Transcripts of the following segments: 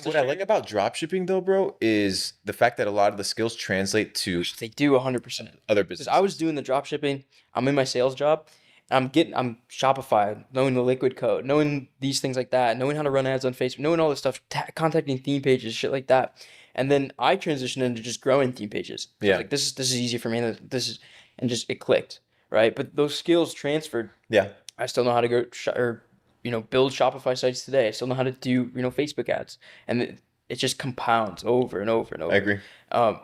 What I like about dropshipping though, bro, is the fact that a lot of the skills translate to They do 100%. other Because I was businesses. doing the drop shipping, I'm in my sales job. I'm Shopify, knowing the liquid code, knowing these things like that, knowing how to run ads on Facebook, knowing all this stuff, contacting theme pages, shit like that. And then I transitioned into just growing theme pages. So I was Yeah. like, this is easy for me. And this is, and just it clicked, right? But those skills transferred. Yeah. I still know how to go or build Shopify sites today. I still know how to do Facebook ads, and it just compounds over and over and I over. agree. Um,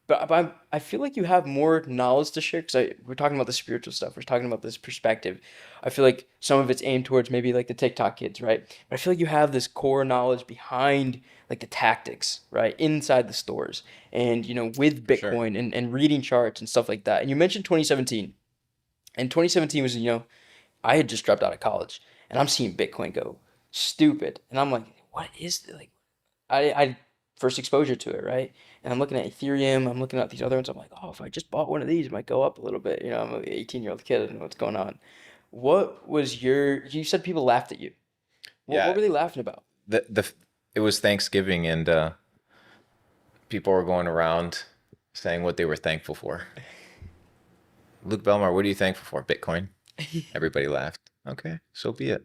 but I feel like you have more knowledge to share because we're talking about the spiritual stuff. We're talking about this perspective. I feel like some of it's aimed towards maybe like the TikTok kids, right? But I feel like you have this core knowledge behind like the tactics, right? Inside the stores and, with For sure. Bitcoin and reading charts and stuff like that. And you mentioned 2017. And 2017 was, I had just dropped out of college and I'm seeing Bitcoin go stupid. And I'm like, what is this? Like, I first exposure to it, right? And I'm looking at Ethereum, I'm looking at these other ones. I'm like, oh, if I just bought one of these, it might go up a little bit. I'm an 18-year-old kid, I don't know what's going on. What was you said people laughed at you. What Yeah. were they laughing about? The it was Thanksgiving and people were going around saying what they were thankful for. Luke Belmar, what are you thankful for? Bitcoin. Everybody laughed. Okay, so be it.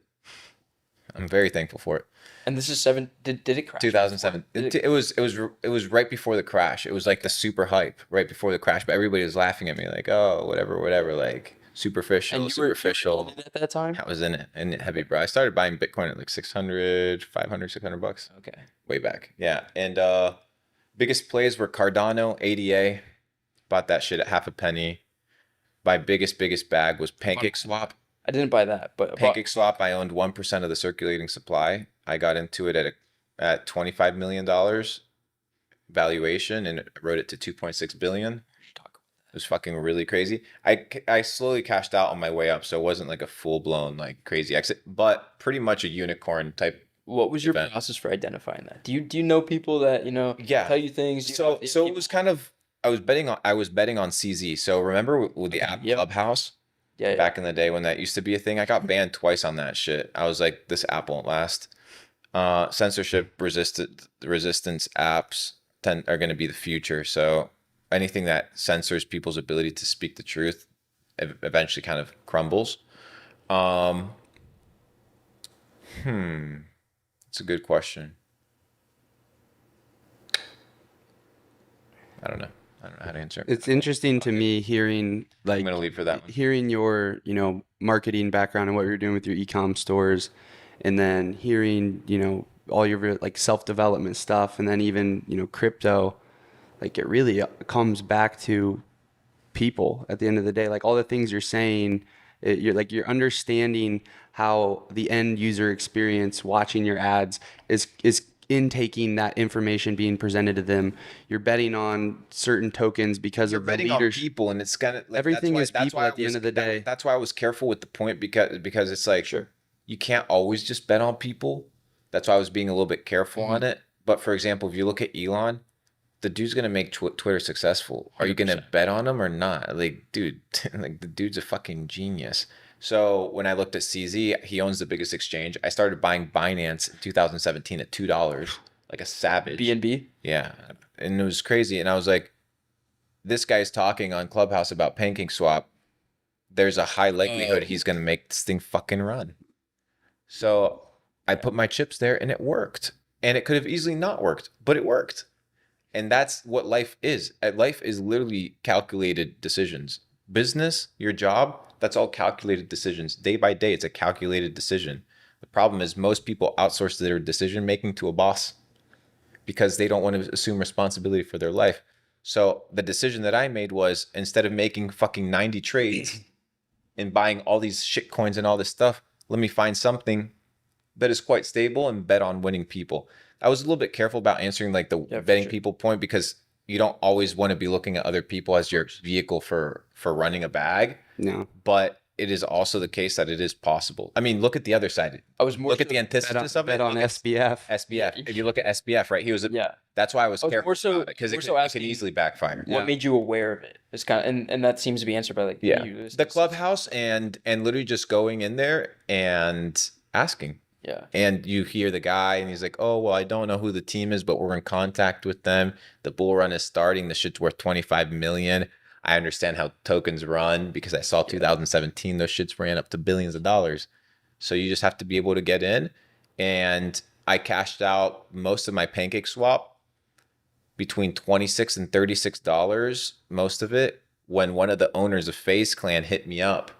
I'm very thankful for it. And this is did it crash before? 2007. It was right before the crash. It was like the super hype right before the crash, but everybody was laughing at me like, "Oh, whatever, whatever, like And superficial, you were in superficial." it at that time? I was in it heavy, bro. I started buying Bitcoin at like 600, 500, $600 Okay. way back. Yeah. And biggest plays were Cardano, ADA. Bought that shit at half a penny. My biggest bag was PancakeSwap. I didn't buy that, but PancakeSwap, I owned 1% of the circulating supply. I got into it at $25 million valuation and wrote it to 2.6 billion. It was fucking really crazy. I slowly cashed out on my way up, so it wasn't like a full blown like crazy exit, but pretty much a unicorn type what was your event. process for identifying that? Do you know people that, Yeah. tell you things? So it was kind of I was betting on CZ. So remember with the app Yep. Clubhouse Yeah, yeah. back in the day when that used to be a thing? I got banned twice on that shit. I was like, this app won't last. Censorship resistance apps are going to be the future. So anything that censors people's ability to speak the truth eventually kind of crumbles. Um, it's a good question. I don't know. I don't know how to answer it. It's interesting to me hearing I'm gonna leave for that one. hearing your, marketing background and what you're doing with your e-com stores, and then hearing, all your like self-development stuff, and then even, crypto, like it really comes back to people at the end of the day. Like all the things you're saying, you're understanding how the end user experience watching your ads is intaking that information being presented to them. You're betting on certain tokens because You're of the betting on leadership. people, and it's kind of like Everything is that's people why at the I end was of the day. that's why I was careful with the point because it's like Sure. you can't always just bet on people. That's why I was being a little bit careful on it. But for example, if you look at Elon, the dude's gonna make Twitter successful. Are you gonna 100%. bet on him or not? Like, dude, like the dude's a fucking genius. So when I looked at CZ, he owns the biggest exchange. I started buying Binance in 2017 at $2, like a savage. BNB? Yeah, and it was crazy. And I was like, this guy's talking on Clubhouse about PancakeSwap. There's a high likelihood he's gonna make this thing fucking run. So I put my chips there, and it worked. And it could have easily not worked, but it worked. And that's what life is. Life is literally calculated decisions. Business, your job, that's all calculated decisions. Day by day, it's a calculated decision. The problem is most people outsource their decision making to a boss because they don't want to assume responsibility for their life. So the decision that I made was instead of making fucking 90 trades and buying all these shit coins and all this stuff, let me find something that is quite stable and bet on winning people. I was a little bit careful about answering like the betting sure. people point because you don't always want to be looking at other people as your vehicle for running a bag. No. But it is also the case that it is possible. I mean, look at the other side. I was more Look at the antithesis of Bet it. on SBF. SBF. If you look at SBF, right? Yeah. That's why I was I was careful more so- because more it so could asking- easily backfire. Yeah. What made you aware of it? It's kind of, and that seems to be answered by like Yeah. you. The Clubhouse and literally just going in there and asking. Yeah. And you hear the guy and he's like, oh, well, I don't know who the team is, but we're in contact with them. The bull run is starting. The shit's worth 25 million. I understand how tokens run because I saw 2017, those shits ran up to billions of dollars. So you just have to be able to get in. And I cashed out most of my pancake swap between $26 and $36, most of it, when one of the owners of FaZe Clan hit me up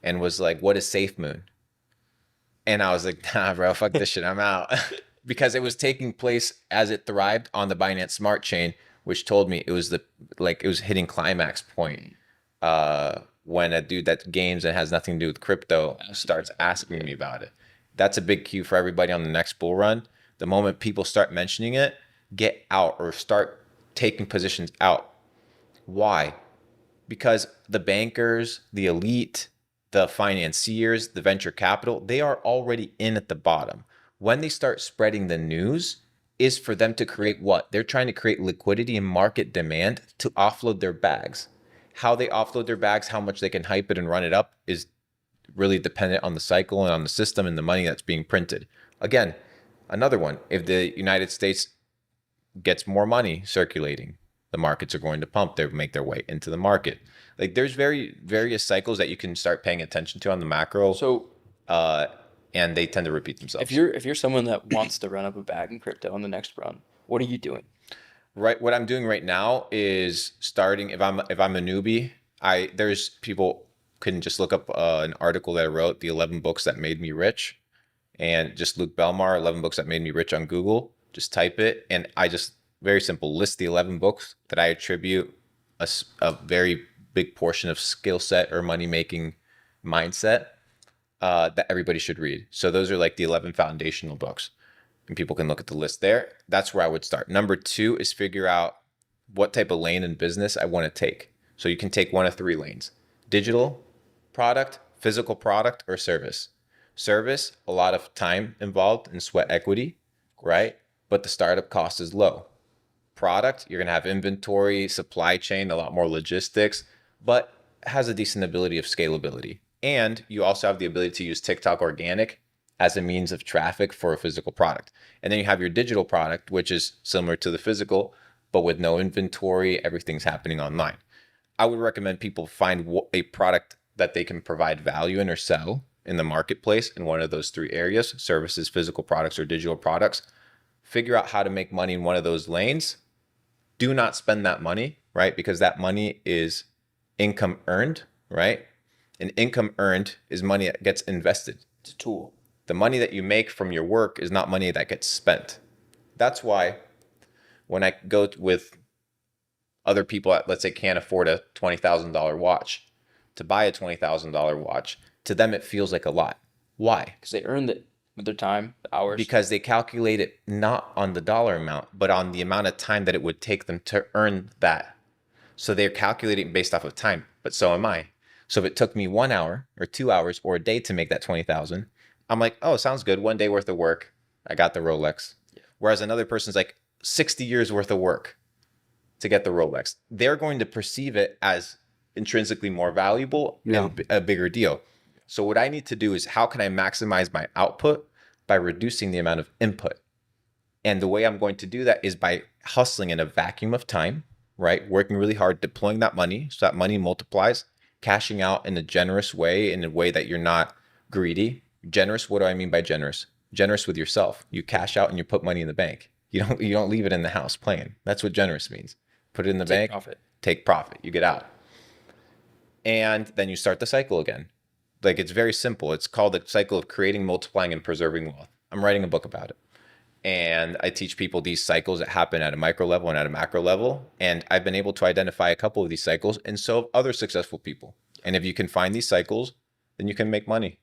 and was like, what is Safe Moon? And I was like, nah, bro, fuck this shit. I'm out. Because it was taking place as it thrived on the Binance Smart Chain, which told me it was it was hitting climax point. When a dude that games and has nothing to do with crypto starts asking me about it. That's a big cue for everybody on the next bull run. The moment people start mentioning it, get out or start taking positions out. Why? Because the bankers, the elite, the financiers, the venture capital, they are already in at the bottom. When they start spreading the news, is for them to create what? They're trying to create liquidity and market demand to offload their bags. How they offload their bags, how much they can hype it and run it up is really dependent on the cycle and on the system and the money that's being printed. Again, another one, if the United States gets more money circulating, the markets are going to pump. They make their way into the market. Like there's various cycles that you can start paying attention to on the macro. So and they tend to repeat themselves. if you're someone that wants to run up a bag in crypto on the next run, what are you doing? Right, what I'm doing right now is starting. If I'm a newbie, there's people can just look up an article that I wrote, the 11 books that made me rich, and just Luke Belmar, 11 books that made me rich on Google. Just type it, and I just very simple list the 11 books that I attribute a very big portion of skill set or money making mindset that everybody should read. So those are like the 11 foundational books, and people can look at the list there. That's where I would start. Number 2 is figure out what type of lane in business I want to take. So you can take one of 3 lanes: digital product, physical product, or service. Service, a lot of time involved in sweat equity, right? But the startup cost is low. Product, you're going to have inventory, supply chain, a lot more logistics, but has a decent ability of scalability. And you also have the ability to use TikTok organic as a means of traffic for a physical product. And then you have your digital product, which is similar to the physical, but with no inventory, everything's happening online. I would recommend people find a product that they can provide value in or sell in the marketplace in one of those 3 areas: services, physical products, or digital products. Figure out how to make money in one of those lanes. Do not spend that money, right? Because that money is income earned, right? And income earned is money that gets invested. It's a tool. The money that you make from your work is not money that gets spent. That's why when I go with other people that, let's say, can't afford a $20,000 watch, to buy a $20,000 watch, to them it feels like a lot. Why? Because they earned it with their time, the hours. Because they calculate it not on the dollar amount, but on the amount of time that it would take them to earn that. So they're calculating based off of time, but so am I. So if it took me 1 hour or 2 hours or a day to make that 20,000, I'm like, oh, sounds good. 1 day worth of work. I got the Rolex. Yeah. Whereas another person's like 60 years worth of work to get the Rolex. They're going to perceive it as intrinsically more valuable and a bigger deal. So what I need to do is, how can I maximize my output by reducing the amount of input? And the way I'm going to do that is by hustling in a vacuum of time, right? Working really hard, deploying that money so that money multiplies, cashing out in a generous way, in a way that you're not greedy. Generous, what do I mean by generous? Generous with yourself. You cash out and you put money in the bank. You don't leave it in the house playing. That's what generous means. Put it in the bank, take profit, you get out. And then you start the cycle again. Like, it's very simple. It's called the cycle of creating, multiplying, and preserving wealth. I'm writing a book about it. And I teach people these cycles that happen at a micro level and at a macro level. And I've been able to identify a couple of these cycles, and so have other successful people. And if you can find these cycles, then you can make money.